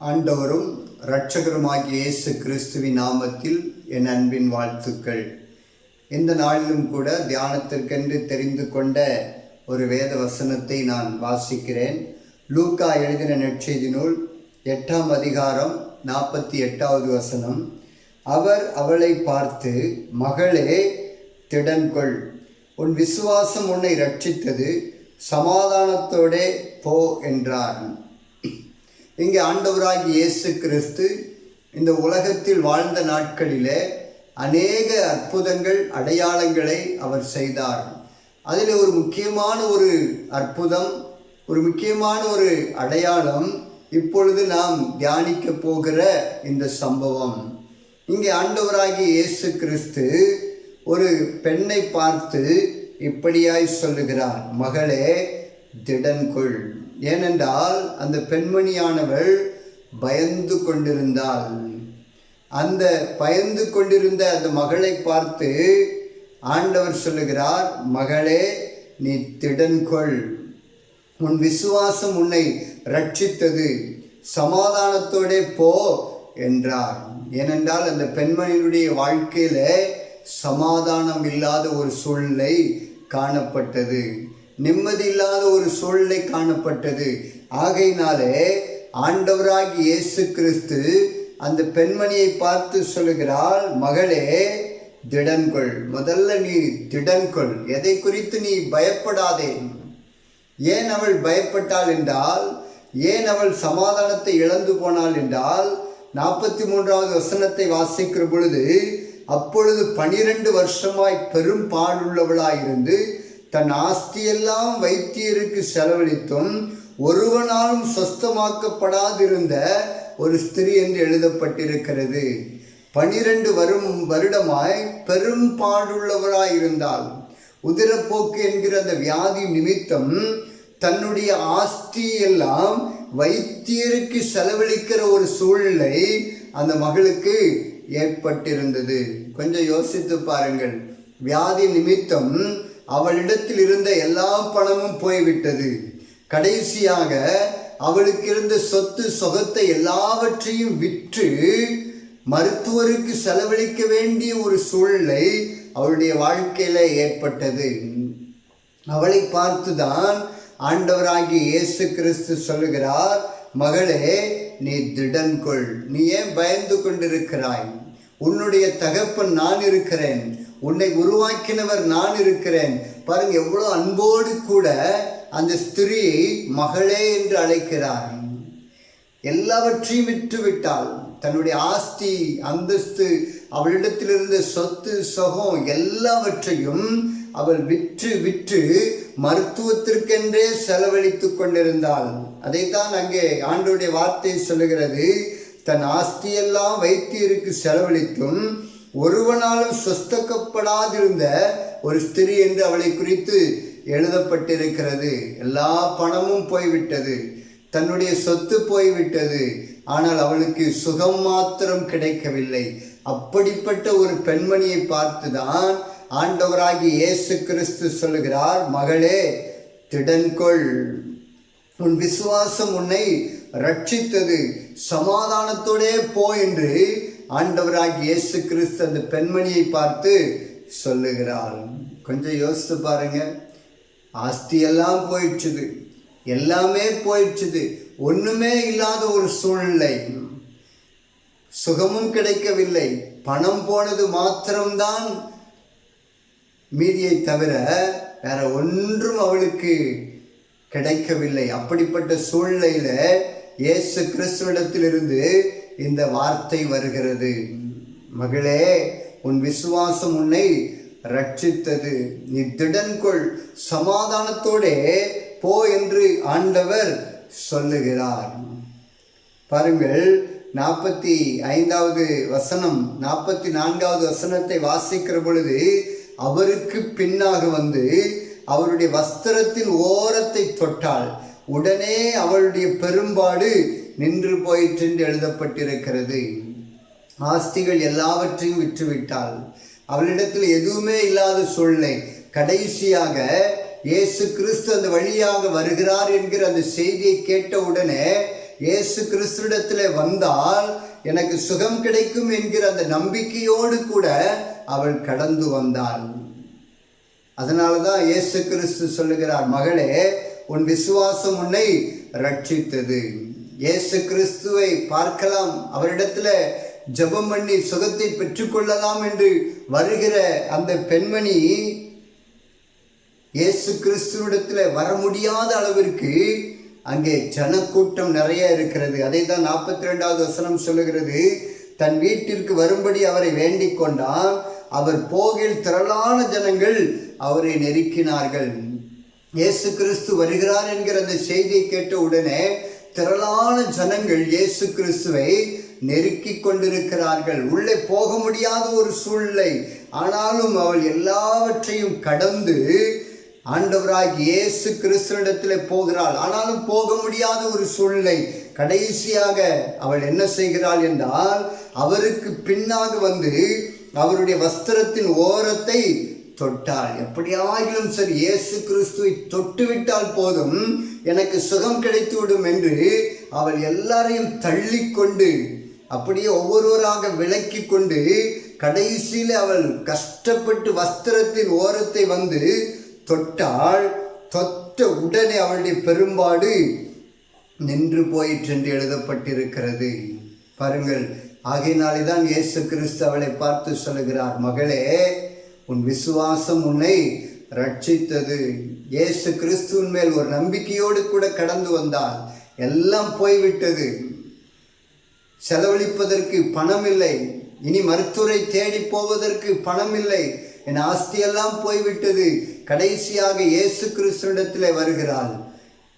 ஆண்டவரும் இரட்சகருமாகிய இயேசு கிறிஸ்துவின் நாமத்தில் என் அன்பின் வாழ்த்துக்கள். இந்த நாளிலும் கூட தியானத்திற்கென்று தெரிந்து கொண்ட ஒரு வேத வசனத்தை நான் வாசிக்கிறேன். லூக்கா எழுதின நற்செய்தி நூல் 8ஆம் அதிகாரம் 48வது வசனம். அவர் அவளை பார்த்து, மகளே, திடன்கொள், உன் விசுவாசம் உன்னை ரட்சித்தது, சமாதானத்தோடே போ என்றார். இங்கே ஆண்டவராகிய இயேசு கிறிஸ்து இந்த உலகத்தில் வாழ்ந்த நாட்களிலே அநேக அற்புதங்கள் அடையாளங்களை அவர் செய்தார். அதில் ஒரு முக்கியமான ஒரு அற்புதம், ஒரு முக்கியமான ஒரு அடையாளம் இப்பொழுது நாம் தியானிக்க போகிற இந்த சம்பவம். இங்கே ஆண்டவராகிய இயேசு கிறிஸ்து ஒரு பெண்ணை பார்த்து இப்படியாய் சொல்லுகிறார், மகளே, திடன்கொள். ஏனென்றால் அந்த பெண்மணியானவள் பயந்து கொண்டிருந்தாள். அந்த பயந்து கொண்டிருந்த அந்த மகளை பார்த்து ஆண்டவர் சொல்லுகிறார், மகளே, நீ திடன்கொள், உன் விசுவாசம் உன்னை ரட்சித்தது, சமாதானத்தோடே போ என்றார். ஏனென்றால் அந்த பெண்மணியினுடைய வாழ்க்கையில சமாதானம் இல்லாத ஒரு சூழ்நிலை காணப்பட்டது, நிம்மதி இல்லாத ஒரு சூழ்நிலை காணப்பட்டது. ஆகையினாலே ஆண்டவராகிய இயேசு கிறிஸ்து அந்த பெண்மணியை பார்த்து சொல்லுகிறாள், மகளே, திடன்கொள். முதல்ல நீ திடன்கொள். எதை குறித்து நீ பயப்படாதே. ஏன் அவள் பயப்பட்டாள் என்றால், ஏன் அவள் சமாதானத்தை இழந்து போனாள் என்றால், 43வது வசனத்தை வாசிக்கிற பொழுது, அப்பொழுது 12 வருஷமாய் பெரும் பாடுள்ளவளாயிருந்து தன் ஆஸ்தியெல்லாம் வைத்தியருக்கு செலவழித்தும் ஒருவனாலும் சொஸ்தமாக்கப்படாதிருந்த ஒரு ஸ்திரீ என்று எழுதப்பட்டிருக்கிறது. 12 வருடமாய் பெரும் பாடுள்ளவராயிருந்தால், உதிரப்போக்கு என்கிற அந்த வியாதி நிமித்தம் தன்னுடைய ஆஸ்தியெல்லாம் வைத்தியருக்கு செலவழிக்கிற ஒரு சூழ்நிலை அந்த மகளுக்கு ஏற்பட்டிருந்தது. கொஞ்சம் யோசித்து பாருங்கள். வியாதி நிமித்தம் அவளிடத்தில் இருந்த எல்லா பணமும் போய்விட்டது. கடைசியாக அவளுக்கு இருந்த சொத்து சொகத்தை எல்லாவற்றையும் விற்று மருத்துவருக்கு செலவழிக்க வேண்டிய ஒரு சூழ்நிலை அவளுடைய வாழ்க்கையில ஏற்பட்டது. அவளை பார்த்துதான் ஆண்டவராகிய இயேசு கிறிஸ்து சொல்லுகிறார், மகளே, நீ திடன்கொள். நீ ஏன் பயந்து கொண்டிருக்கிறாய்? உன்னுடைய தகப்பன் நான் இருக்கிறேன், உன்னை உருவாக்கினவர் நான் இருக்கிறேன். பாருங்க, எவ்வளோ அன்போடு கூட அந்த ஸ்திரியை மகளே என்று அழைக்கிறார். எல்லாவற்றையும் விற்று விட்டாள். தன்னுடைய ஆஸ்தி, அந்தஸ்து, அவளிடத்தில் இருந்த சொத்து சொகம் எல்லாவற்றையும் அவள் விற்று மருத்துவத்திற்கென்றே செலவழித்து கொண்டிருந்தாள். அதைத்தான் அங்கே ஆண்டவருடைய வார்த்தை சொல்லுகிறது, தன் ஆஸ்தியெல்லாம் வைத்தியருக்கு செலவழித்தும் ஒருவனாலும் சொஸ்தக்கப்படாதிருந்த ஒரு ஸ்திரீ என்று அவளை குறித்து எழுதப்பட்டிருக்கிறது. எல்லா பணமும் போய்விட்டது, தன்னுடைய சொத்து போய்விட்டது, ஆனால் அவளுக்கு சுகம் மாத்திரம் கிடைக்கவில்லை. அப்படிப்பட்ட ஒரு பெண்மணியை பார்த்துதான் ஆண்டவராகிய இயேசு கிறிஸ்து சொல்லுகிறார், மகளே, திடன்கொள், உன் விசுவாசம் உன்னை ரட்சித்தது, சமாதானத்தோடே போ என்று ஆண்டவராகிய இயேசு கிறிஸ்து அந்த பெண்மணியை பார்த்து சொல்லுகிறார். கொஞ்சம் யோசித்து பாருங்க. ஆஸ்தியெல்லாம் போயிடுச்சுது, எல்லாமே போயிடுச்சுது, ஒண்ணுமே இல்லாத ஒரு சூழ்நிலை, சுகமும் கிடைக்கவில்லை, பணம் போனது மாத்திரம்தான் மீதியை தவிர வேற ஒன்றும் அவளுக்கு கிடைக்கவில்லை. அப்படிப்பட்ட சூழ்நிலையில இயேசு கிறிஸ்துவிடத்திலிருந்து இந்த வார்த்தை வருகிறது, மகளே, உன் விசுவாசம் உன்னை ரட்சித்தது, நீ திடன்கொள், சமாதானத்தோடே போ என்று ஆண்டவர் சொல்லுகிறார். பாருங்கள், 45வது வசனம், 44வது வசனத்தை வாசிக்கிற பொழுது, அவருக்கு பின்னாக வந்து அவருடைய வஸ்திரத்தின் ஓரத்தை தொட்டாள், உடனே அவளுடைய பெரும்பாடு நின்று போயிற்று என்று எழுதப்பட்டிருக்கிறது. ஆஸ்திகள் எல்லாவற்றையும் விற்றுவிட்டாள். அவளிடத்தில் எதுவுமே இல்லாத சூழ்நிலை. கடைசியாக இயேசு கிறிஸ்து அந்த வழியாக வருகிறார் என்கிற அந்த செய்தியை கேட்ட உடனே இயேசு கிறிஸ்துவிடத்திலே வந்தால் எனக்கு சுகம் கிடைக்கும் என்கிற அந்த நம்பிக்கையோடு கூட அவள் கடந்து வந்தாள். அதனால தான் இயேசு கிறிஸ்து சொல்லுகிறார், மகளே உன் விசுவாசம் உன்னை ரட்சித்தது. இயேசு கிறிஸ்துவை பார்க்கலாம், அவரிடத்துல ஜெபம் பண்ணி சுகத்தை பெற்றுக்கொள்ளலாம் என்று வருகிற அந்த பெண்மணி இயேசு கிறிஸ்துவிடத்துல வர முடியாத அளவிற்கு அங்கே ஜனக்கூட்டம் நிறைய இருக்கிறது. அதை தான் 42வது வசனம் சொல்லுகிறது. தன் வீட்டிற்கு வரும்படி அவரை வேண்டிக் கொண்டான். அவர் போகில் திரளான ஜனங்கள் அவரை நெருக்கினார்கள். இயேசு கிறிஸ்து வருகிறார் என்கிற அந்த செய்தியை கேட்ட உடனே திரளான ஜனங்கள் இயேசு கிறிஸ்துவை நெருக்கி கொண்டிருக்கிறார்கள். உள்ளே போக முடியாத ஒரு சூழ்நிலை. ஆனாலும் அவள் எல்லாவற்றையும் கடந்து ஆண்டவராகிய இயேசு கிறிஸ்துவிடத்தில் போகிறாள். ஆனாலும் போக முடியாத ஒரு சூழ்நிலை. கடைசியாக அவள் என்ன செய்கிறாள் என்றால், அவருக்கு பின்னாக வந்து அவருடைய வஸ்திரத்தின் ஓரத்தை தொட்டாள். எப்படியாகிலும் சரி இயேசு கிறிஸ்துவை தொட்டுவிட்டால் போதும், எனக்கு சுகம் கிடைத்துவிடும் என்று அவள் எல்லாரையும் தள்ளி கொண்டு அப்படியே ஒவ்வொருவராக விலக்கி கொண்டு கடைசியில் அவள் கஷ்டப்பட்டு வஸ்திரத்தின் ஓரத்தை வந்து தொட்டாள். தொட்ட உடனே அவளுடைய பெரும்பாடு நின்று போயிற்று என்று எழுதப்பட்டிருக்கிறது. பாருங்கள், ஆகையினாலே தான் இயேசு கிறிஸ்து அவளை பார்த்து சொல்லுகிறார், மகளே உன் விசுவாசம் உன்னை ரட்சித்தது. இயேசு கிறிஸ்துவின் மேல் ஒரு நம்பிக்கையோடு கூட கடந்து வந்தால் எல்லாம் போய்விட்டது. செலவழிப்பதற்கு பணம் இல்லை, இனி மருத்துவரை தேடி போவதற்கு பணம் இல்லை, என் ஆஸ்தியெல்லாம் போய்விட்டது. கடைசியாக இயேசு கிறிஸ்துவிடத்திலே வருகிறாள்.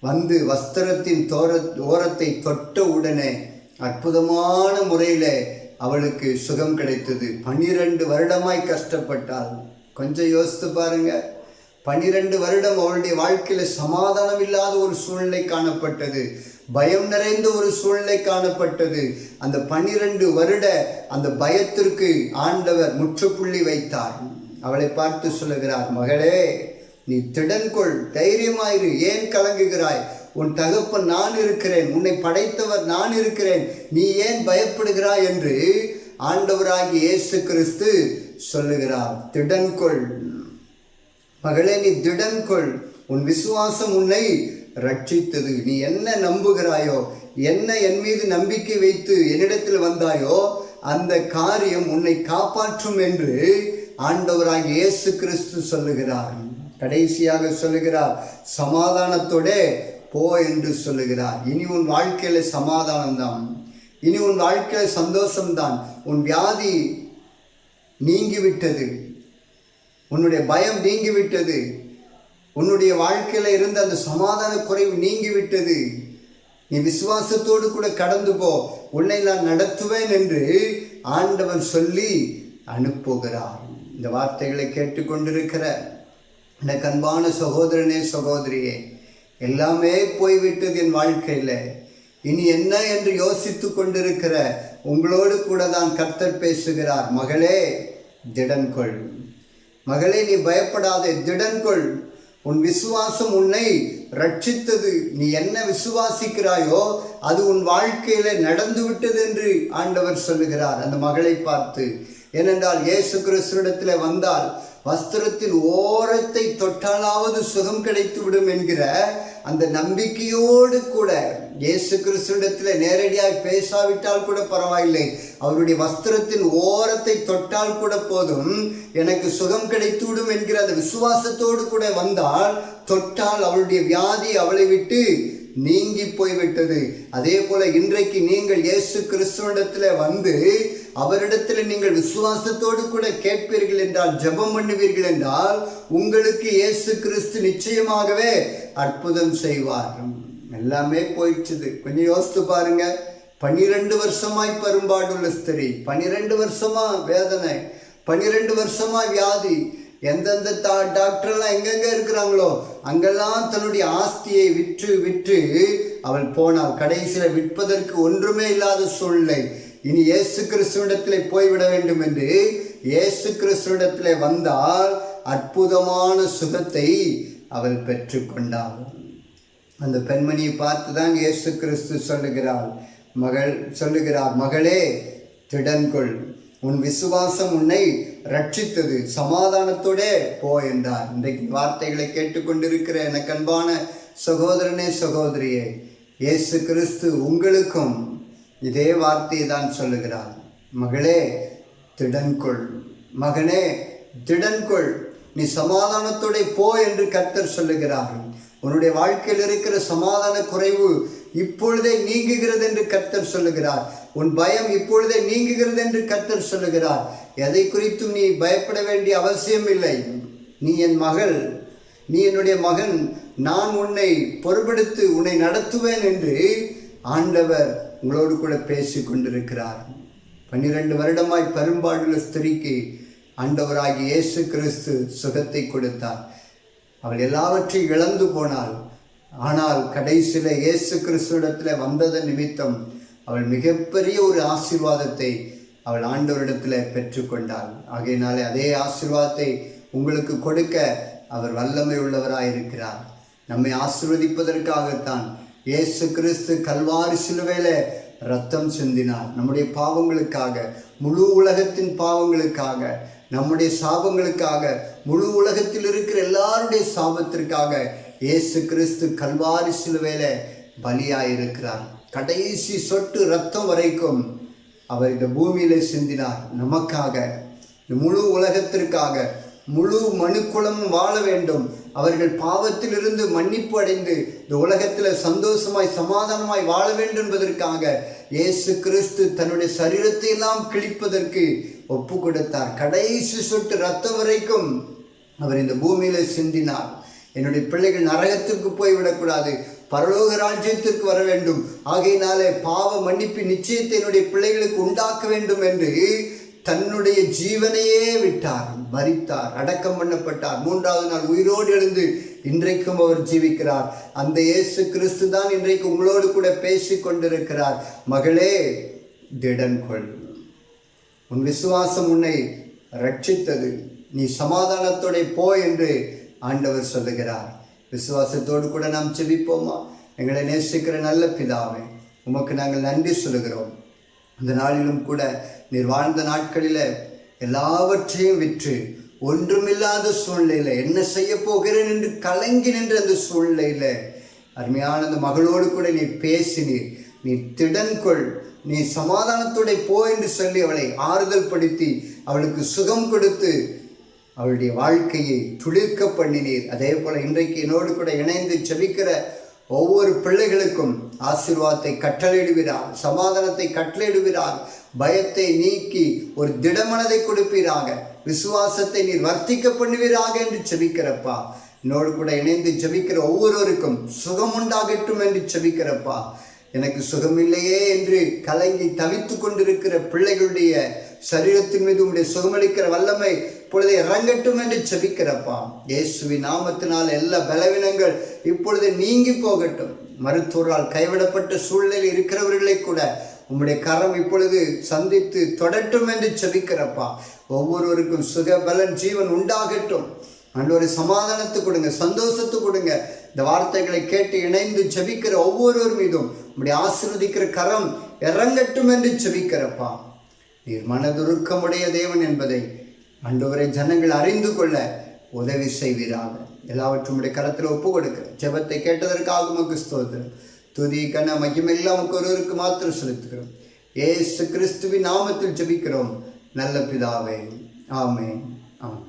வந்து வஸ்திரத்தின் ஓரத்தை தொட்ட உடனே அற்புதமான முறையில் அவளுக்கு சுகம் கிடைத்தது. 12 வருடமாய் கஷ்டப்பட்டாள். கொஞ்சம் யோசித்து பாருங்க. 12 வருடம் அவளுடைய வாழ்க்கையில் சமாதானம் இல்லாத ஒரு சூழ்நிலை காணப்பட்டது. பயம் நிறைந்த ஒரு சூழ்நிலை காணப்பட்டது. அந்த 12 வருட அந்த பயத்திற்கு ஆண்டவர் முற்றுப்புள்ளி வைத்தார். அவளை பார்த்து சொல்லுகிறார், மகளே நீ திடன்கொள், தைரியமாயிரு, ஏன் கலங்குகிறாய்? உன் தகப்பன் நான் இருக்கிறேன், உன்னை படைத்தவர் நான் இருக்கிறேன், நீ ஏன் பயப்படுகிறாய் என்று ஆண்டவராகிய இயேசு கிறிஸ்து சொல்லுகிறார். திடன்கொள் மகளே, நீ திடன்கொள், உன் விசுவாசம் உன்னை ரட்சித்தது. நீ என்ன நம்புகிறாயோ, என்ன என் மீது நம்பிக்கை வைத்து என்னிடத்தில் வந்தாயோ, அந்த காரியம் உன்னை காப்பாற்றும் என்று ஆண்டவராகிய இயேசு கிறிஸ்து சொல்லுகிறார். கடைசியாக சொல்லுகிறார், சமாதானத்தோட போ என்று சொல்லுகிறார். இனி உன் வாழ்க்கையில சமாதானம்தான், இனி உன் வாழ்க்கையில சந்தோஷம்தான். உன் வியாதி நீங்கிவிட்டது, உன்னுடைய பயம் நீங்கிவிட்டது, உன்னுடைய வாழ்க்கையில இருந்த அந்த சமாதான குறைவு நீங்கிவிட்டது. நீ விசுவாசத்தோடு கூட கடந்து போ, உன்னை நான் நடத்துவேன் என்று ஆண்டவன் சொல்லி அனுப்புகிறார். இந்த வார்த்தைகளை கேட்டுக்கொண்டிருக்கிற எனக்கு அன்பான சகோதரனே சகோதரியே, எல்லாமே போய்விட்டது என் வாழ்க்கையில், இனி என்ன என்று யோசித்து கொண்டிருக்கிற உங்களோடு கூட தான் கர்த்தர் பேசுகிறார். மகளே திடன்கொள், மகளே நீ பயப்படாதே, திடன்கொள், உன் விசுவாசம் உன்னை ரட்சித்தது. நீ என்ன விசுவாசிக்கிறாயோ அது உன் வாழ்க்கையில நடந்து விட்டது என்று ஆண்டவர் சொல்லுகிறார் அந்த மகளை பார்த்து. ஏனென்றால் இயேசு கிறிஸ்துவிடத்தில் வந்தால் வஸ்திரத்தின் ஓரத்தை தொட்டாலாவது சுகம் கிடைத்து விடும் என்கிற அந்த நம்பிக்கையோடு கூட இயேசு கிறிஸ்துவிடத்தில் நேரடியாக பேசாவிட்டால் கூட பரவாயில்லை, அவருடைய வஸ்திரத்தின் ஓரத்தை தொட்டால் கூட போதும், எனக்கு சுகம் கிடைத்து விடும் என்கிற அந்த விசுவாசத்தோடு கூட வந்தால், தொட்டால் அவளுடைய வியாதி அவளை விட்டு நீங்கி போய்விட்டது. அதே போல இன்றைக்கு நீங்கள் இயேசு கிறிஸ்துவிடத்தில் வந்து அவரிடத்தில் நீங்கள் விசுவாசத்தோடு கூட கேட்பீர்கள் என்றால், ஜெபம் பண்ணுவீர்கள் என்றால், உங்களுக்கு இயேசு கிறிஸ்து நிச்சயமாகவே அற்புதம் செய்வார். எல்லாமே போயிடுச்சுது. கொஞ்சம் யோசித்து பாருங்க. 12 வருஷமாய் பெரும்பாடுள்ள ஸ்திரீ, 12 வருஷமா வேதனை, 12 வருஷமா வியாதி, எந்தெந்த டாக்டர்லாம் எங்கெங்க இருக்கிறாங்களோ அங்கெல்லாம் தன்னுடைய ஆஸ்தியை விற்று விற்று அவள் போனாள். கடைசியில் விற்பதற்கு ஒன்றுமே இல்லாத சூழ்நிலை. இனி இயேசு கிறிஸ்துவிடத்தில் போய்விட வேண்டும் என்று இயேசு கிறிஸ்துவிடத்தில் வந்தால் அற்புதமான சுகத்தை அவள் பெற்றுக்கொண்டாள். அந்த பெண்மணியை பார்த்து தான் இயேசு கிறிஸ்து சொல்லுகிறார், மகளே திடன்கொள், உன் விசுவாசம் உன்னை ரட்சித்தது, சமாதானத்தோடே போ என்றார். இன்றைக்கு வார்த்தைகளை கேட்டுக்கொண்டிருக்கிற எனக்கு அன்பான சகோதரனே சகோதரியே, இயேசு கிறிஸ்து உங்களுக்கும் இதே வார்த்தையை தான் சொல்லுகிறார். மகளே திடன்கொள், மகனே திடன்கொள், நீ சமாதானத்தோட போ என்று கர்த்தர் சொல்லுகிறார். உன்னுடைய வாழ்க்கையில் இருக்கிற சமாதான குறைவு இப்பொழுதே நீங்குகிறது என்று கர்த்தர் சொல்லுகிறார். உன் பயம் இப்பொழுதே நீங்குகிறது என்று கர்த்தர் சொல்லுகிறார். எதை குறித்தும் நீ பயப்பட வேண்டிய அவசியம் இல்லை. நீ என் மகள், நீ என்னுடைய மகன், நான் உன்னை பொறுப்படுத்தி உன்னை நடத்துவேன் என்று ஆண்டவர் உங்களோடு கூட பேசி கொண்டிருக்கிறார். 12 வருடமாய் பெரும்பாடுள்ள ஸ்திரீக்கு ஆண்டவராகிய இயேசு கிறிஸ்து சுகத்தை கொடுத்தார். அவள் எல்லாவற்றையும் இழந்து போனாள். ஆனால் கடைசியில் இயேசு கிறிஸ்துவிடத்தில் வந்ததன் நிமித்தம் அவள் மிகப்பெரிய ஒரு ஆசீர்வாதத்தை அவள் ஆண்டவரிடத்தில் பெற்றுக்கொண்டாள். ஆகையினாலே அதே ஆசீர்வாதத்தை உங்களுக்கு கொடுக்க அவர் வல்லமை உள்ளவராயிருக்கிறார். நம்மை ஆசீர்வதிப்பதற்காகத்தான் இயேசு கிறிஸ்து கல்வாரி சிலுவையிலே இரத்தம் சிந்தினார். நம்முடைய பாவங்களுக்காக, முழு உலகத்தின் பாவங்களுக்காக, நம்முடைய சாபங்களுக்காக, முழு உலகத்தில் இருக்கிற எல்லாருடைய சாபத்திற்காக இயேசு கிறிஸ்து கல்வாரி சிலுவையில பலியாயிருக்கிறார். கடைசி சொட்டு இரத்தம் வரைக்கும் அவர் இந்த பூமியில சிந்தினார் நமக்காக, முழு உலகத்திற்காக. முழு மனுக்குலம் வாழ வேண்டும், அவர்கள் பாவத்திலிருந்து மன்னிப்பு அடைந்து இந்த உலகத்தில் சந்தோஷமாய் சமாதானமாய் வாழ வேண்டும் என்பதற்காக இயேசு கிறிஸ்து தன்னுடைய சரீரத்தை எல்லாம் கிழிப்பதற்கு ஒப்பு கொடுத்தார். கடைசி சொட்டு இரத்தம் வரைக்கும் அவர் இந்த பூமியில சிந்தினார். என்னுடைய பிள்ளைகள் நரகத்திற்கு போய்விடக்கூடாது, பரலோக ராஜ்யத்திற்கு வர வேண்டும். ஆகையினாலே பாவ மன்னிப்பு நிச்சயத்தை என்னுடைய பிள்ளைகளுக்கு உண்டாக்க வேண்டும் என்று தன்னுடைய ஜீவனையே விட்டார், மரித்தார், அடக்கம் பண்ணப்பட்டார். 3வது நாள் உயிரோடு எழுந்து இன்றைக்கும் அவர் ஜீவிக்கிறார். அந்த இயேசு கிறிஸ்து தான் இன்றைக்கு உங்களோடு கூட பேசி கொண்டிருக்கிறார். மகளே திடன்கொள், உன் விசுவாசம் உன்னை ரட்சித்தது, நீ சமாதானத்தோட போ என்று ஆண்டவர் சொல்லுகிறார். விசுவாசத்தோடு கூட நாம் ஜெபிப்போமா? எங்களை நேசிக்கிற நல்ல பிதாவே, உமக்கு நாங்கள் நன்றி சொல்லுகிறோம். இந்த நாளிலும் கூட நீர் வாழ்ந்த நாட்களில் எல்லாவற்றையும் விற்று ஒன்றுமில்லாத சூழ்நிலையில் என்ன செய்ய போகிறேன் என்று கலங்கி நின்ற அந்த சூழ்நிலையில் அருமையான அந்த மகளோடு கூட நீ பேசினீர். நீ திடன்கொள், நீ சமாதானத்தோட போ என்று சொல்லி அவளை ஆறுதல் படுத்தி அவளுக்கு சுகம் கொடுத்து அவளுடைய வாழ்க்கையை துளிர்க்க பண்ணினீர். அதே போல் இன்றைக்கு என்னோடு கூட இணைந்து ஜெபிக்கிற ஒவ்வொரு பிள்ளைகளுக்கும் ஆசீர்வாதத்தை கட்டளையிடுகிறார், சமாதானத்தை கட்டளையிடுகிறார், பயத்தை நீக்கி ஒரு திடமனதை கொடுப்பீராக, விசுவாசத்தை நீர் வர்த்திக்க பண்ணுவீராக என்று ஜெபிக்கிறப்பா. என்னோடு கூட இணைந்து ஜெபிக்கிற ஒவ்வொருவருக்கும் சுகம் உண்டாகட்டும் என்று ஜெபிக்கிறப்பா. எனக்கு சுகமில்லையே என்று கலங்கி தவித்து கொண்டிருக்கிற பிள்ளைகளுடைய சரீரத்தின் மீது உடைய சுகமளிக்கிற வல்லமை இப்பொழுது இறங்கட்டும் என்று ஜெபிக்கிறப்பா. இயேசுவின் நாமத்தினால் எல்லா பலவீனங்கள் இப்பொழுது நீங்கி போகட்டும். மருத்துவரால் கைவிடப்பட்ட சூழ்நிலையில் இருக்கிறவர்களை கூட உம்முடைய கரம் இப்பொழுது சந்தித்து தொடட்டும் என்று ஜெபிக்கிறப்பா. ஒவ்வொருவருக்கும் சுக பலன் ஜீவன் உண்டாகட்டும். ஒரு சமாதானத்தை கொடுங்க, சந்தோஷத்தை கொடுங்க. இந்த வார்த்தைகளை கேட்டு இணைந்து ஜெபிக்கிற ஒவ்வொருவர் மீதும் உம்முடைய ஆசீர்வதிக்கிற கரம் இறங்கட்டும் என்று ஜெபிக்கிறப்பா. நீர் மனதுருக்கமுடைய தேவன் என்பதை ஆண்டவரை ஜனங்கள் அறிந்து கொள்ள உதவி செய்வீராக. எல்லாவற்றும் உடைய கரத்தில் ஒப்பு கொடுக்கிற ஜெபத்தை கேட்டதற்காக உமக்கு ஸ்தோத்திரம், துதி, கன, மகிமையெல்லாம் உமக்கு ஒருவருக்கு மாத்திரம் செலுத்துகிறோம். இயேசு கிறிஸ்துவின் நாமத்தில் ஜெபிக்கிறோம் நல்ல பிதாவே. ஆமென், ஆமென்.